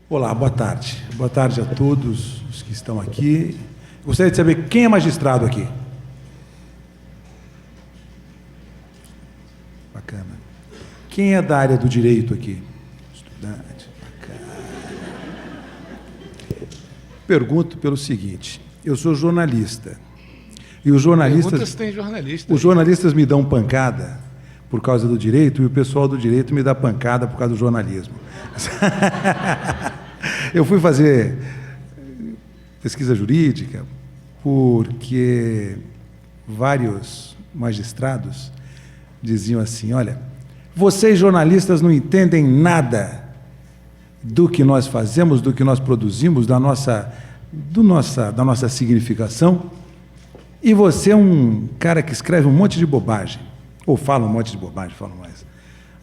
Olá, boa tarde. Boa tarde a todos os que estão aqui. Gostaria de saber quem é magistrado aqui. Bacana. Quem é da área do direito aqui? Estudante. Bacana. Pergunto pelo seguinte: eu sou jornalista. E os jornalistas. Tem jornalista. Os jornalistas me dão pancada por causa do direito e o pessoal do direito me dá pancada por causa do jornalismo. Eu fui fazer pesquisa jurídica porque vários magistrados diziam assim: olha, vocês jornalistas não entendem nada do que nós fazemos, do que nós produzimos, da nossa significação, e você é um cara que escreve um monte de bobagem, ou fala um monte de bobagem, fala mais.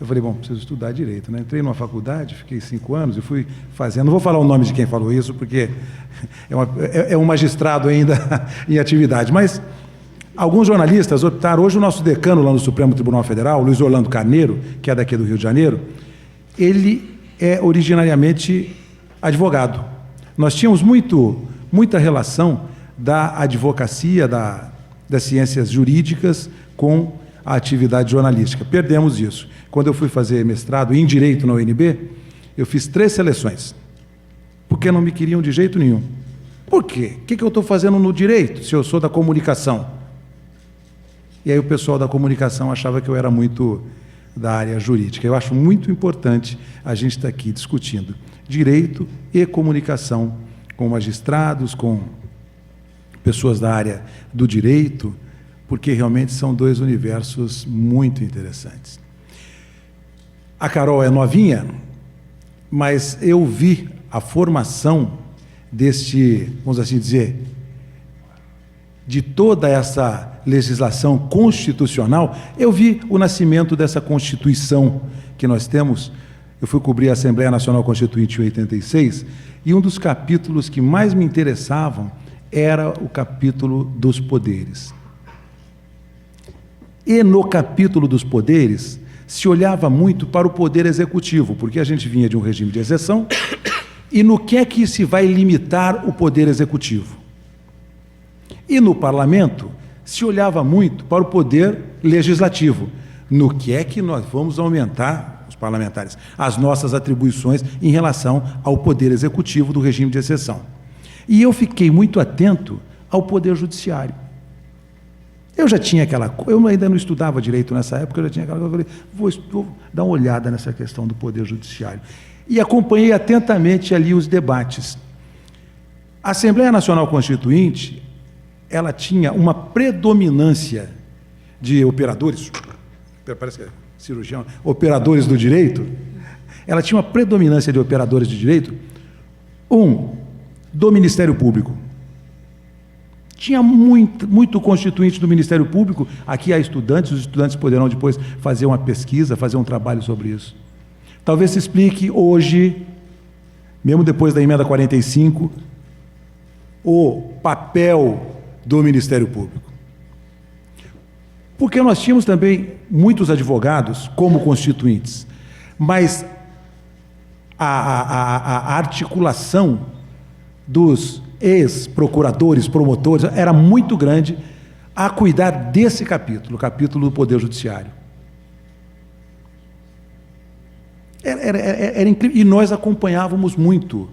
Eu falei, bom, preciso estudar direito, né? Entrei numa faculdade, fiquei 5 anos e fui fazendo, não vou falar o nome de quem falou isso, porque é um magistrado ainda em atividade, mas alguns jornalistas optaram. Hoje o nosso decano lá no Supremo Tribunal Federal, Luiz Orlando Carneiro, que é daqui do Rio de Janeiro, ele é originariamente advogado. Nós tínhamos muita relação da advocacia, das ciências jurídicas com a atividade jornalística. Perdemos isso. Quando eu fui fazer mestrado em Direito na UNB, eu fiz 3 seleções, porque não me queriam de jeito nenhum. Por quê? O que eu estou fazendo no direito, se eu sou da comunicação? E aí o pessoal da comunicação achava que eu era muito da área jurídica. Eu acho muito importante a gente estar aqui discutindo direito e comunicação com magistrados, com pessoas da área do direito, porque realmente são 2 universos muito interessantes. A Carol é novinha, mas eu vi a formação deste, vamos assim dizer, de toda essa legislação constitucional. Eu vi o nascimento dessa Constituição que nós temos. Eu fui cobrir a Assembleia Nacional Constituinte em 86, e um dos capítulos que mais me interessavam era o capítulo dos poderes. E no capítulo dos poderes se olhava muito para o poder executivo, porque a gente vinha de um regime de exceção, e no que é que se vai limitar o poder executivo. E no parlamento se olhava muito para o poder legislativo, no que é que nós vamos aumentar, os parlamentares, as nossas atribuições em relação ao poder executivo do regime de exceção. E eu fiquei muito atento ao poder judiciário. Eu já tinha eu ainda não estudava direito nessa época, eu já tinha aquela coisa, eu falei, vou dar uma olhada nessa questão do poder judiciário. E acompanhei atentamente ali os debates. A Assembleia Nacional Constituinte, ela tinha uma predominância de operadores, parece que é cirurgião, operadores do direito, ela tinha uma predominância de operadores de direito, do Ministério Público. Tinha muito constituinte do Ministério Público. Aqui há estudantes, os estudantes poderão depois fazer uma pesquisa, fazer um trabalho sobre isso. Talvez se explique hoje, mesmo depois da emenda 45, o papel do Ministério Público. Porque nós tínhamos também muitos advogados como constituintes, mas a articulação dos ex-procuradores, promotores, era muito grande a cuidar desse capítulo, o capítulo do Poder Judiciário. Era incrível, e nós acompanhávamos muito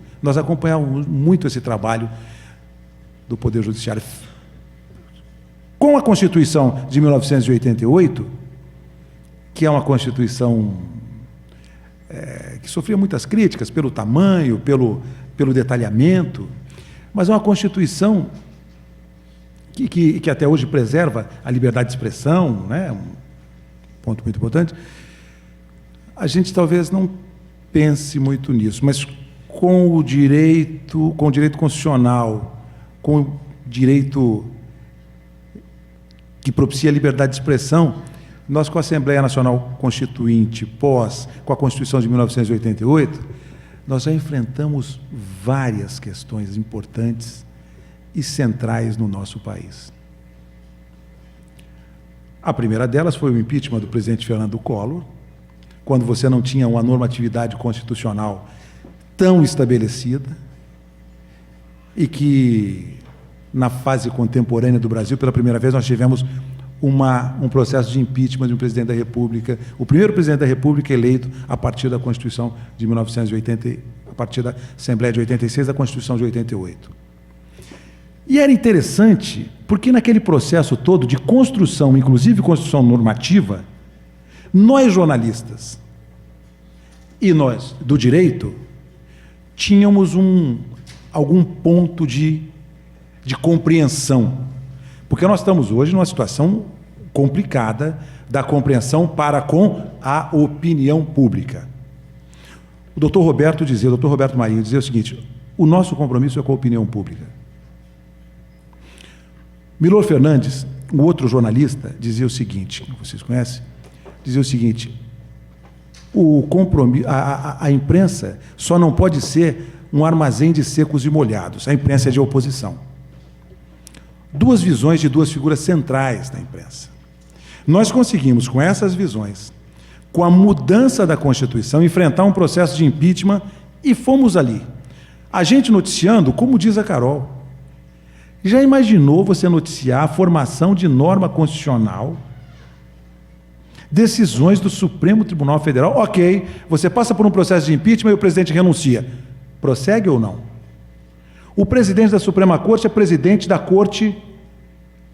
esse trabalho do Poder Judiciário. Com a Constituição de 1988, que é uma Constituição que sofria muitas críticas pelo tamanho, pelo detalhamento, mas é uma Constituição que até hoje preserva a liberdade de expressão, né? Um ponto muito importante. A gente talvez não pense muito nisso, mas com o direito constitucional com direito que propicia a liberdade de expressão, nós com a Assembleia Nacional Constituinte, com a Constituição de 1988, nós já enfrentamos várias questões importantes e centrais no nosso país. A primeira delas foi o impeachment do presidente Fernando Collor, quando você não tinha uma normatividade constitucional tão estabelecida e que, na fase contemporânea do Brasil, pela primeira vez, nós tivemos um processo de impeachment de um presidente da República, o primeiro presidente da República eleito a partir da Constituição de 1980, a partir da Assembleia de 86, da Constituição de 88. E era interessante, porque naquele processo todo de construção, inclusive construção normativa, nós jornalistas e nós do direito tínhamos algum ponto de compreensão, porque nós estamos hoje numa situação complicada da compreensão para com a opinião pública. O doutor Roberto Marinho dizia o seguinte: o nosso compromisso é com a opinião pública. Milor Fernandes, um outro jornalista, dizia o seguinte, vocês conhecem? Dizia o seguinte: a imprensa só não pode ser um armazém de secos e molhados, a imprensa é de oposição. Duas visões de duas figuras centrais da imprensa. Nós conseguimos, com essas visões, com a mudança da Constituição, enfrentar um processo de impeachment e fomos ali. A gente noticiando, como diz a Carol, já imaginou você noticiar a formação de norma constitucional, decisões do Supremo Tribunal Federal? Ok, você passa por um processo de impeachment e o presidente renuncia. Prossegue ou não? O presidente da Suprema Corte é presidente da Corte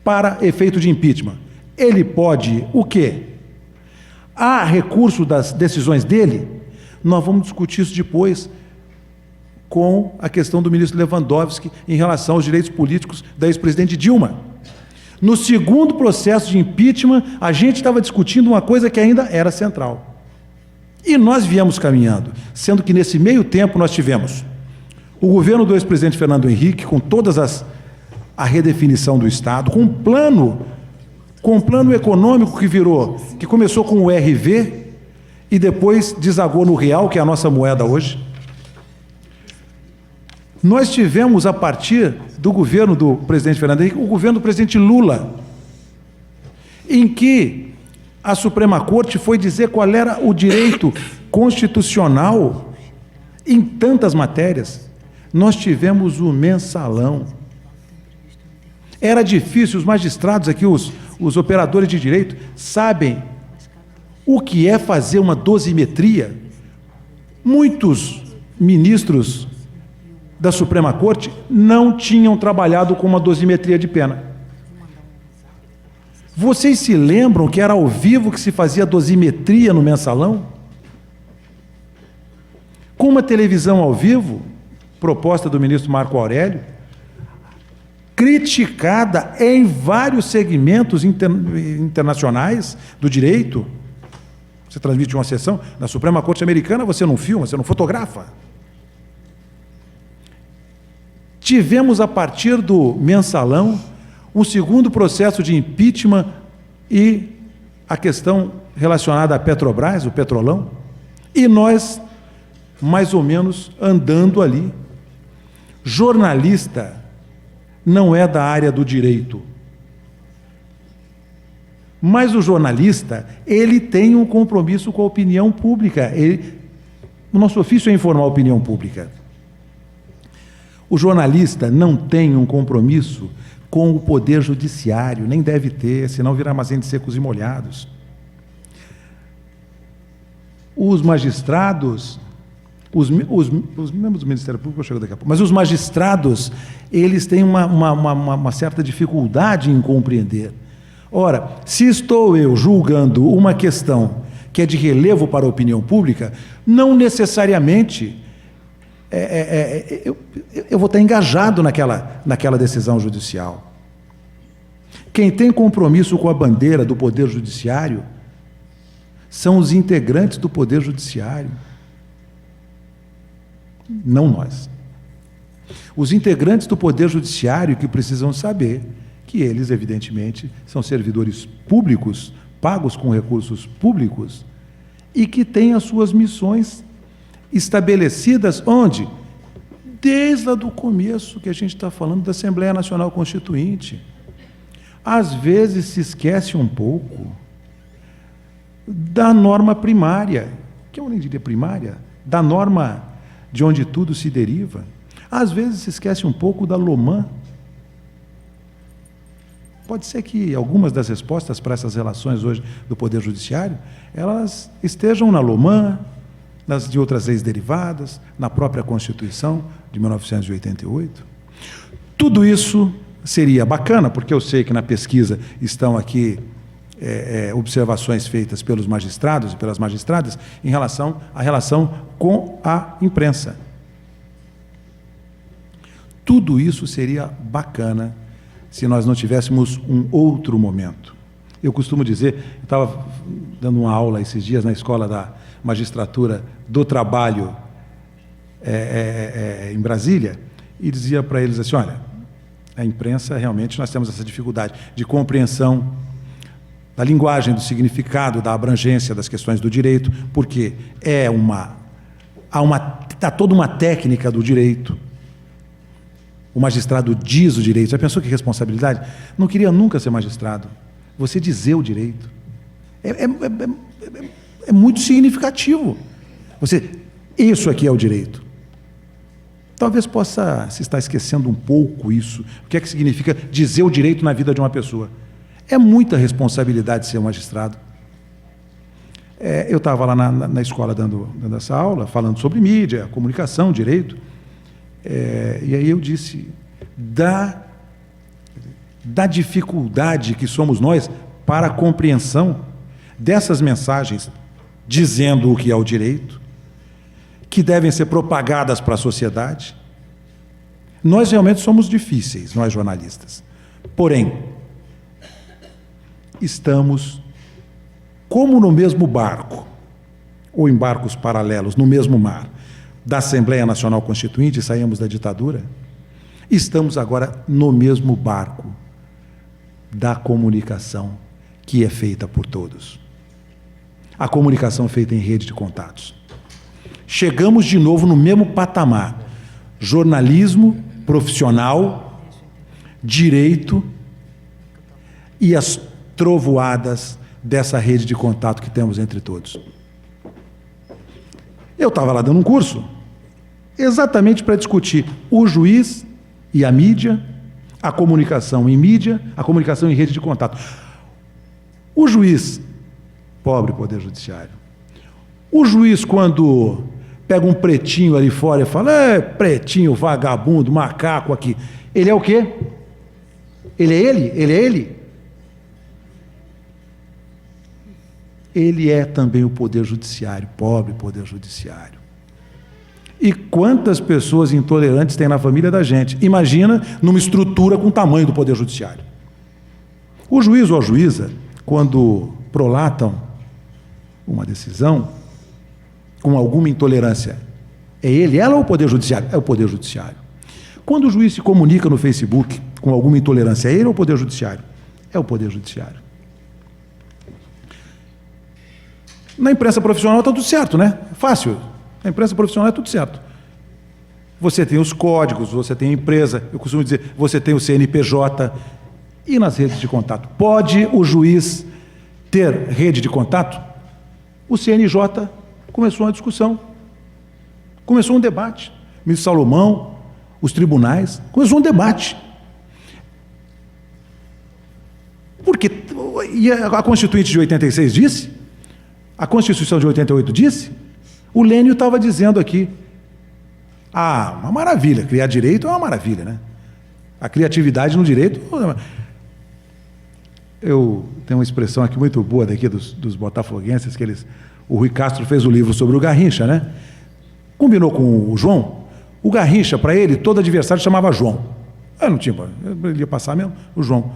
para efeito de impeachment. Ele pode o quê? Há recurso das decisões dele? Nós vamos discutir isso depois com a questão do ministro Lewandowski em relação aos direitos políticos da ex-presidente Dilma. No segundo processo de impeachment, a gente estava discutindo uma coisa que ainda era central. E nós viemos caminhando, sendo que nesse meio tempo nós tivemos o governo do ex-presidente Fernando Henrique, com a redefinição do Estado, com um plano econômico que começou com o RV e depois desagou no real, que é a nossa moeda hoje. Nós tivemos, a partir do governo do presidente Fernando Henrique, o governo do presidente Lula, em que a Suprema Corte foi dizer qual era o direito constitucional em tantas matérias. Nós tivemos o mensalão. Era difícil, os magistrados aqui, os operadores de direito, sabem o que é fazer uma dosimetria. Muitos ministros da Suprema Corte não tinham trabalhado com uma dosimetria de pena. Vocês se lembram que era ao vivo que se fazia dosimetria no mensalão? Com uma televisão ao vivo, proposta do ministro Marco Aurélio, criticada em vários segmentos internacionais do direito. Você transmite uma sessão, na Suprema Corte Americana você não filma, você não fotografa. Tivemos, a partir do mensalão, um segundo processo de impeachment e a questão relacionada à Petrobras, o Petrolão, e nós, mais ou menos, andando ali. Jornalista não é da área do direito, mas o jornalista, ele tem um compromisso com a opinião pública. O nosso ofício é informar a opinião pública. O jornalista não tem um compromisso com o poder judiciário, nem deve ter, senão vira armazém de secos e molhados. Os magistrados, os membros do Ministério Público, eu chego daqui a pouco, mas os magistrados, eles têm uma certa dificuldade em compreender. Ora, se estou eu julgando uma questão que é de relevo para a opinião pública, não necessariamente eu vou estar engajado naquela decisão judicial. Quem tem compromisso com a bandeira do Poder Judiciário são os integrantes do Poder Judiciário, não nós. Os integrantes do Poder Judiciário que precisam saber que eles, evidentemente, são servidores públicos, pagos com recursos públicos, e que têm as suas missões estabelecidas onde? Desde lá do começo que a gente está falando da Assembleia Nacional Constituinte. Às vezes se esquece um pouco da norma primária, que eu nem diria primária, da norma de onde tudo se deriva. Às vezes se esquece um pouco da LOMAN. Pode ser que algumas das respostas para essas relações hoje do Poder Judiciário, elas estejam na LOMAN, nas de outras leis derivadas, na própria Constituição de 1988. Tudo isso seria bacana, porque eu sei que na pesquisa estão aqui observações feitas pelos magistrados e pelas magistradas em relação à relação com a imprensa. Tudo isso seria bacana se nós não tivéssemos um outro momento. Eu costumo dizer, eu estava dando uma aula esses dias na Escola da Magistratura do Trabalho em Brasília, e dizia para eles assim, olha, a imprensa, realmente, nós temos essa dificuldade de compreensão da linguagem, do significado, da abrangência das questões do direito, porque há toda uma técnica do direito. O magistrado diz o direito. Já pensou que responsabilidade? Não queria nunca ser magistrado. Você dizer o direito. É muito significativo. Isso aqui é o direito. Talvez possa se estar esquecendo um pouco isso. O que é que significa dizer o direito na vida de uma pessoa? É muita responsabilidade ser um magistrado. Eu estava lá na escola dando essa aula, falando sobre mídia, comunicação, direito. E aí eu disse da dificuldade que somos nós para a compreensão dessas mensagens dizendo o que é o direito, que devem ser propagadas para a sociedade. Nós realmente somos difíceis, nós jornalistas. Porém, estamos como no mesmo barco, ou em barcos paralelos, no mesmo mar, da Assembleia Nacional Constituinte, saímos da ditadura, estamos agora no mesmo barco da comunicação que é feita por todos. A comunicação feita em rede de contatos. Chegamos de novo no mesmo patamar. Jornalismo profissional, direito e as trovoadas dessa rede de contato que temos entre todos. Eu estava lá dando um curso exatamente para discutir o juiz e a mídia, a comunicação em mídia, a comunicação em rede de contato. O juiz, pobre Poder Judiciário, o juiz quando pega um pretinho ali fora e fala, pretinho, vagabundo, macaco aqui, ele é o quê? Ele é ele? Ele é ele? Ele é também o Poder Judiciário, pobre Poder Judiciário. E quantas pessoas intolerantes tem na família da gente? Imagina numa estrutura com o tamanho do Poder Judiciário. O juiz ou a juíza, quando prolatam uma decisão com alguma intolerância, é ele, ela ou o Poder Judiciário? É o Poder Judiciário. Quando o juiz se comunica no Facebook com alguma intolerância, é ele ou o Poder Judiciário? É o Poder Judiciário. Na imprensa profissional está tudo certo, né? Fácil. Na imprensa profissional é tudo certo. Você tem os códigos, você tem a empresa, eu costumo dizer, você tem o CNPJ. E nas redes de contato? Pode o juiz ter rede de contato? O CNJ começou uma discussão, começou um debate. O ministro Salomão, os tribunais, começou um debate. Porque e a Constituinte de 86 disse? A Constituição de 88 disse? O Lênio estava dizendo aqui, uma maravilha, criar direito é uma maravilha, né? A criatividade no direito... Eu tenho uma expressão aqui muito boa daqui dos botafoguenses, que o Rui Castro fez o livro sobre o Garrincha, né? Combinou com o João, o Garrincha, para ele, todo adversário chamava João. Não tinha, ele ia passar mesmo, o João.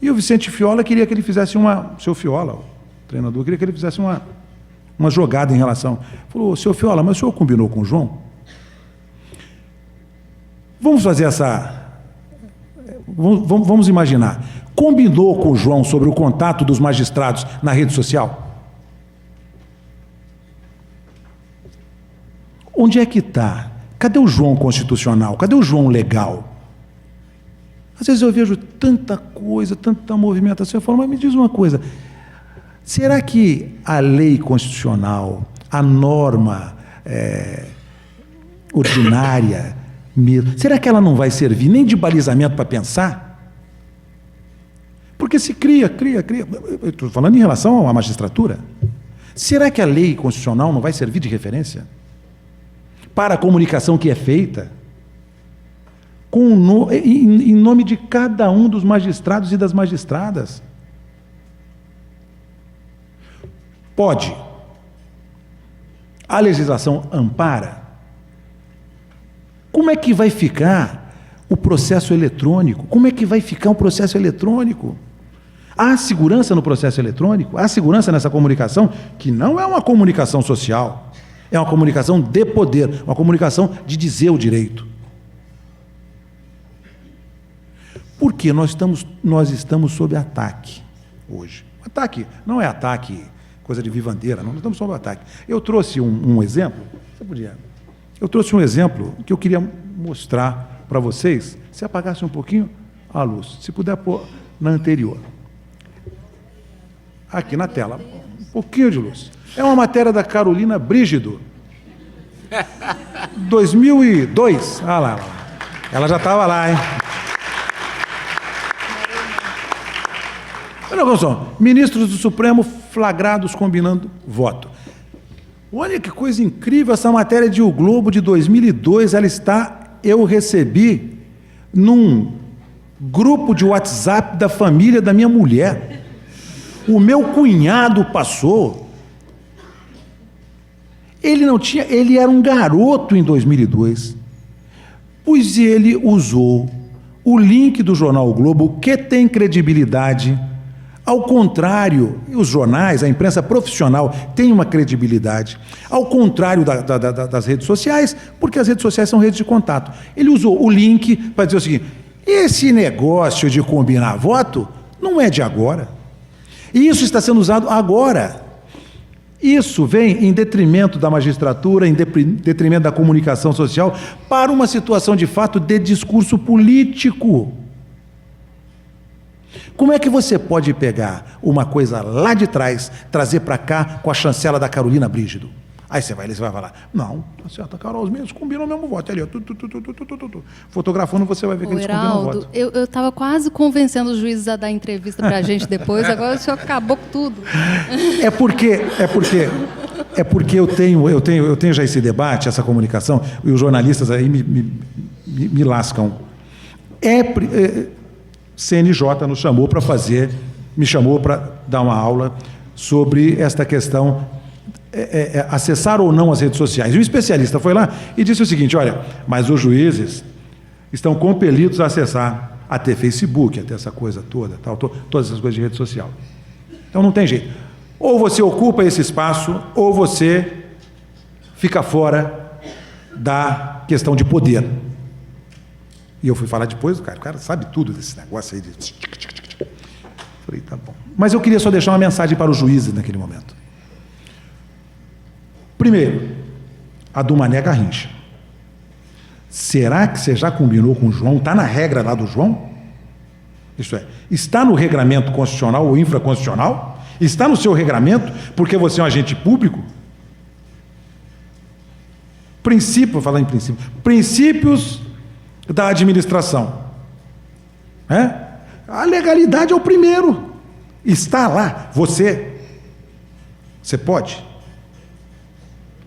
E o Vicente Fiola queria que ele fizesse seu Fiola, o treinador, queria que ele fizesse uma jogada em relação. Falou, seu Fiola, mas o senhor combinou com o João? Vamos fazer essa... Vamos imaginar. Combinou com o João sobre o contato dos magistrados na rede social? Onde é que está? Cadê o João constitucional? Cadê o João legal? Às vezes eu vejo tanta coisa, tanta movimentação, eu falo, mas me diz uma coisa, será que a lei constitucional, a norma ordinária, será que ela não vai servir nem de balizamento para pensar? Porque se cria, eu estou falando em relação à magistratura, será que a lei constitucional não vai servir de referência para a comunicação que é feita em nome de cada um dos magistrados e das magistradas? Pode. A legislação ampara. Como é que vai ficar o processo eletrônico? Como é que vai ficar o processo eletrônico? Há segurança no processo eletrônico? Há segurança nessa comunicação, que não é uma comunicação social, é uma comunicação de poder, uma comunicação de dizer o direito. Porque nós estamos sob ataque hoje. Ataque não é ataque, coisa de vivandeira, não, nós estamos sob ataque. Eu trouxe um exemplo, eu trouxe um exemplo que eu queria mostrar para vocês, se apagasse um pouquinho a luz, se puder pôr na anterior. Aqui na tela, um pouquinho de luz. É uma matéria da Carolina Brígido, 2002. Ah lá, ela já estava lá, hein? Ministros do Supremo flagrados combinando voto. Olha que coisa incrível essa matéria de O Globo de 2002, eu recebi num grupo de WhatsApp da família da minha mulher. O meu cunhado passou. Ele era um garoto em 2002, pois ele usou o link do jornal O Globo, que tem credibilidade. Ao contrário, os jornais, a imprensa profissional tem uma credibilidade, ao contrário das redes sociais, porque as redes sociais são redes de contato. Ele usou o link para dizer o seguinte: esse negócio de combinar voto não é de agora. E isso está sendo usado agora. Isso vem em detrimento da magistratura, em detrimento da comunicação social, para uma situação de fato de discurso político. Como é que você pode pegar uma coisa lá de trás, trazer para cá com a chancela da Carolina Brígido? Aí você vai falar, não, tá certo, Carol, os mesmos combinam o mesmo voto. Ali, ó, fotografando, você vai ver que eles combinam o voto. Eu estava quase convencendo os juízes a dar entrevista para a gente depois, agora o senhor acabou com tudo. É porque eu tenho já esse debate, essa comunicação, e os jornalistas aí me lascam. CNJ me chamou para dar uma aula sobre esta questão, acessar ou não as redes sociais. E o especialista foi lá e disse o seguinte: olha, mas os juízes estão compelidos a acessar, a ter Facebook, a ter essa coisa toda, todas essas coisas de rede social. Então não tem jeito. Ou você ocupa esse espaço, ou você fica fora da questão de poder. E eu fui falar depois, o cara sabe tudo desse negócio aí. Falei, tá bom. Mas eu queria só deixar uma mensagem para os juízes naquele momento. Primeiro, a do Mané Garrincha. Será que você já combinou com o João? Está na regra lá do João? Isso é, está no regramento constitucional ou infraconstitucional? Está no seu regramento porque você é um agente público? Vou falar em princípio. Princípios da administração. A legalidade é o primeiro. Está lá. Você pode.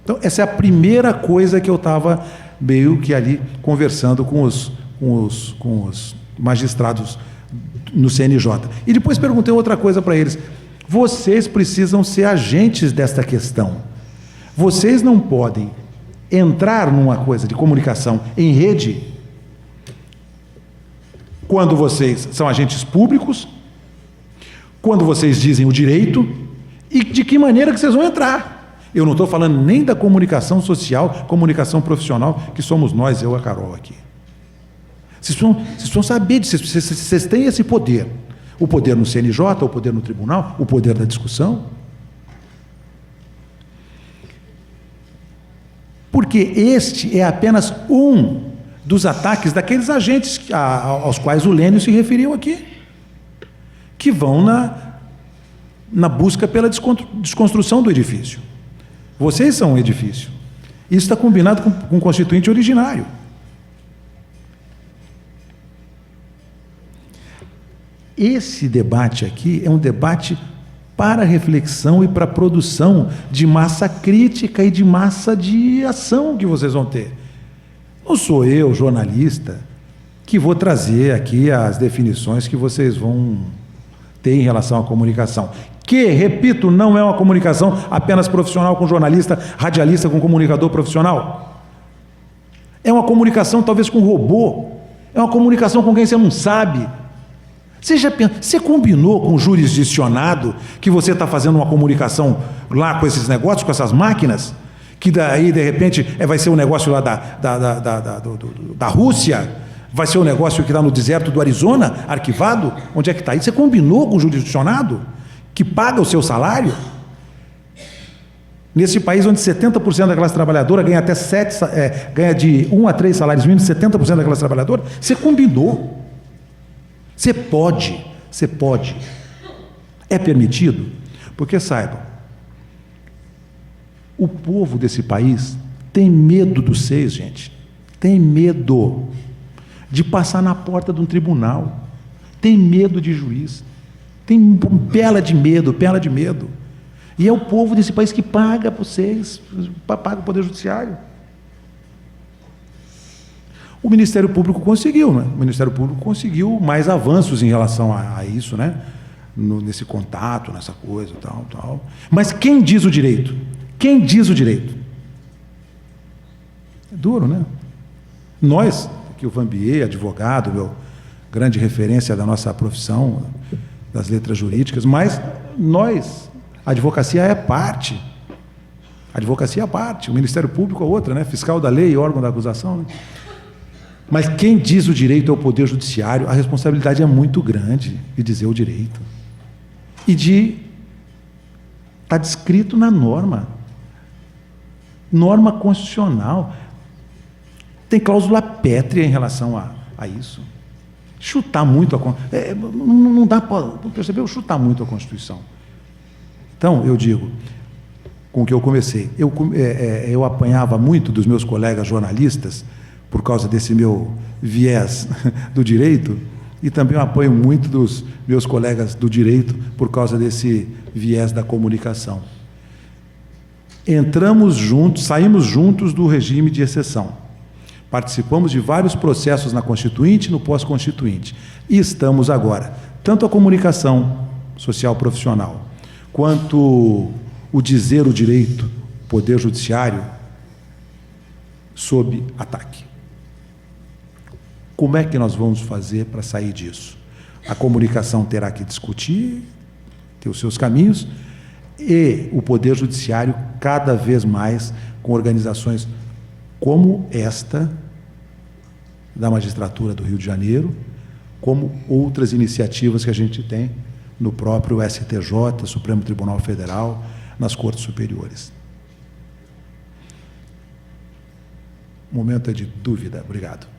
Então, essa é a primeira coisa que eu estava meio que ali conversando com os magistrados no CNJ. E depois perguntei outra coisa para eles. Vocês precisam ser agentes desta questão. Vocês não podem entrar numa coisa de comunicação em rede quando vocês são agentes públicos, quando vocês dizem o direito, e de que maneira que vocês vão entrar. Eu não estou falando nem da comunicação social, comunicação profissional, que somos nós, eu e a Carol aqui. Vocês precisam saber disso, vocês têm esse poder. O poder no CNJ, o poder no tribunal, o poder da discussão. Porque este é apenas um dos ataques daqueles agentes aos quais o Lênio se referiu aqui, que vão na busca pela desconstrução do edifício. Vocês são um edifício. Isso está combinado com o constituinte originário. Esse debate aqui é um debate para reflexão e para produção de massa crítica e de massa de ação que vocês vão ter. Não sou eu, jornalista, que vou trazer aqui as definições que vocês vão ter em relação à comunicação. Que, repito, não é uma comunicação apenas profissional com jornalista, radialista com comunicador profissional. É uma comunicação talvez com robô. É uma comunicação com quem você não sabe. Você combinou com o jurisdicionado que você está fazendo uma comunicação lá com esses negócios, com essas máquinas? Que daí, de repente, vai ser um negócio lá da Rússia? Vai ser um negócio que está no deserto do Arizona, arquivado? Onde é que está? Você combinou com o jurisdicionado que paga o seu salário? Nesse país onde 70% da classe trabalhadora ganha até ganha de 1 a 3 salários mínimos, 70% da classe trabalhadora, você combinou. Você pode. É permitido? Porque saibam, o povo desse país tem medo do SEIS, gente. Tem medo de passar na porta de um tribunal. Tem medo de juiz. Tem pela de medo. E é o povo desse país que paga para vocês, paga o Poder Judiciário. O Ministério Público conseguiu, né? O Ministério Público conseguiu mais avanços em relação a isso, né? Nesse contato, nessa coisa, tal. Mas quem diz o direito? Quem diz o direito? É duro, né? Nós, aqui o Vanbier, advogado, meu grande referência da nossa profissão, das letras jurídicas, mas nós, a advocacia é parte. A advocacia é parte, o Ministério Público é outra, né? Fiscal da lei e órgão da acusação, né? Mas quem diz o direito é o Poder Judiciário. A responsabilidade é muito grande de dizer o direito. E está descrito na norma. Norma constitucional. Tem cláusula pétrea em relação a isso. Chutar muito não dá para perceber, chutar muito a Constituição. Então, eu digo, com o que eu comecei, eu apanhava muito dos meus colegas jornalistas por causa desse meu viés do direito, e também eu apoio muito dos meus colegas do direito por causa desse viés da comunicação. Entramos juntos, saímos juntos do regime de exceção. Participamos de vários processos na Constituinte e no pós-Constituinte. E estamos agora, tanto a comunicação social profissional, quanto o dizer o direito, o Poder Judiciário, sob ataque. Como é que nós vamos fazer para sair disso? A comunicação terá que discutir, ter os seus caminhos, e o Poder Judiciário cada vez mais com organizações como esta da magistratura do Rio de Janeiro, como outras iniciativas que a gente tem no próprio STJ, Supremo Tribunal Federal, nas Cortes Superiores. O momento é de dúvida. Obrigado.